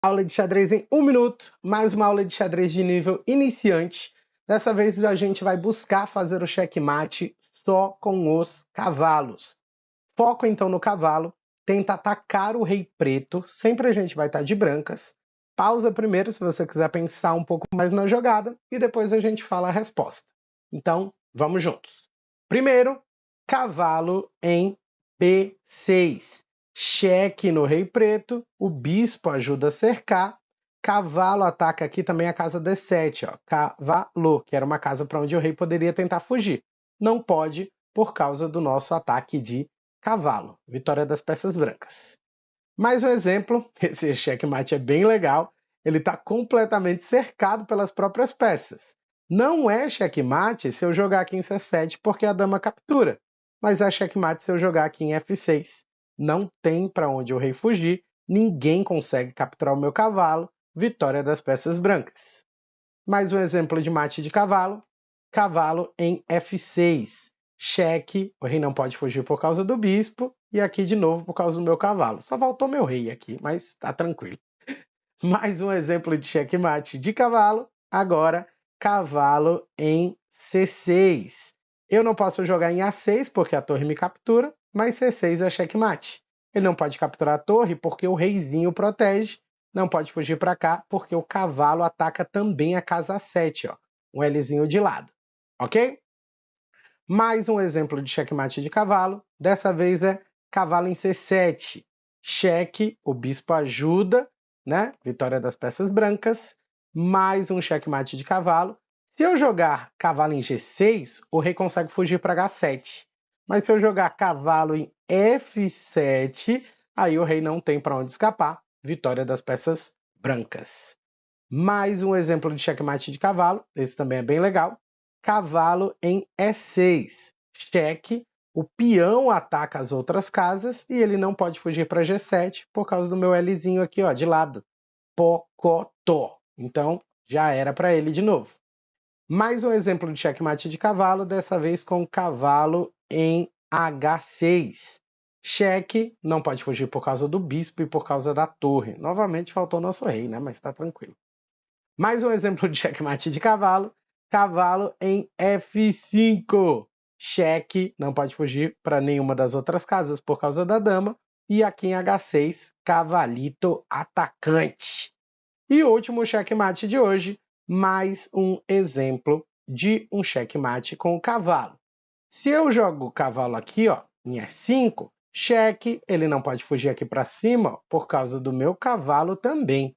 Aula de xadrez em 1 minuto, mais uma aula de xadrez de nível iniciante. Dessa vez a gente vai buscar fazer o checkmate só com os cavalos. Foco então no cavalo, tenta atacar o rei preto, sempre a gente vai estar de brancas. Pausa primeiro se você quiser pensar um pouco mais na jogada e depois a gente fala a resposta. Então, vamos juntos. Primeiro, cavalo em B6. Cheque no rei preto, o bispo ajuda a cercar, cavalo ataca aqui também a casa D7, ó, cavalo, que era uma casa para onde o rei poderia tentar fugir. Não pode por causa do nosso ataque de cavalo, vitória das peças brancas. Mais um exemplo, esse checkmate é bem legal, ele está completamente cercado pelas próprias peças. Não é checkmate se eu jogar aqui em C7 porque a dama captura, mas é checkmate se eu jogar aqui em F6. Não tem para onde o rei fugir, ninguém consegue capturar o meu cavalo, vitória das peças brancas. Mais um exemplo de mate de cavalo, cavalo em F6. Cheque, o rei não pode fugir por causa do bispo, e aqui de novo por causa do meu cavalo. Só faltou meu rei aqui, mas tá tranquilo. Mais um exemplo de checkmate de cavalo, agora cavalo em C6. Eu não posso jogar em A6 porque a torre me captura, mas C6 é checkmate. Ele não pode capturar a torre porque o reizinho protege, não pode fugir para cá porque o cavalo ataca também a casa 7, ó, um Lzinho de lado, ok? Mais um exemplo de checkmate de cavalo, dessa vez é cavalo em C7. Cheque, o bispo ajuda, né? Vitória das peças brancas. Mais um checkmate de cavalo. Se eu jogar cavalo em G6, o rei consegue fugir para H7. Mas se eu jogar cavalo em F7, aí o rei não tem para onde escapar. Vitória das peças brancas. Mais um exemplo de checkmate de cavalo, esse também é bem legal. Cavalo em E6. Cheque, o peão ataca as outras casas e ele não pode fugir para G7 por causa do meu Lzinho aqui, ó, de lado. Pocotó. Então, já era para ele de novo. Mais um exemplo de checkmate de cavalo, dessa vez com cavalo em H6. Cheque, não pode fugir por causa do bispo e por causa da torre. Novamente faltou nosso rei, né? Mas está tranquilo. Mais um exemplo de checkmate de cavalo, cavalo em F5. Cheque, não pode fugir para nenhuma das outras casas por causa da dama. E aqui em H6, cavalito atacante. E o último checkmate de hoje, mais um exemplo de um checkmate com o cavalo. Se eu jogo o cavalo aqui, ó, em E5, cheque, ele não pode fugir aqui para cima ó, por causa do meu cavalo também.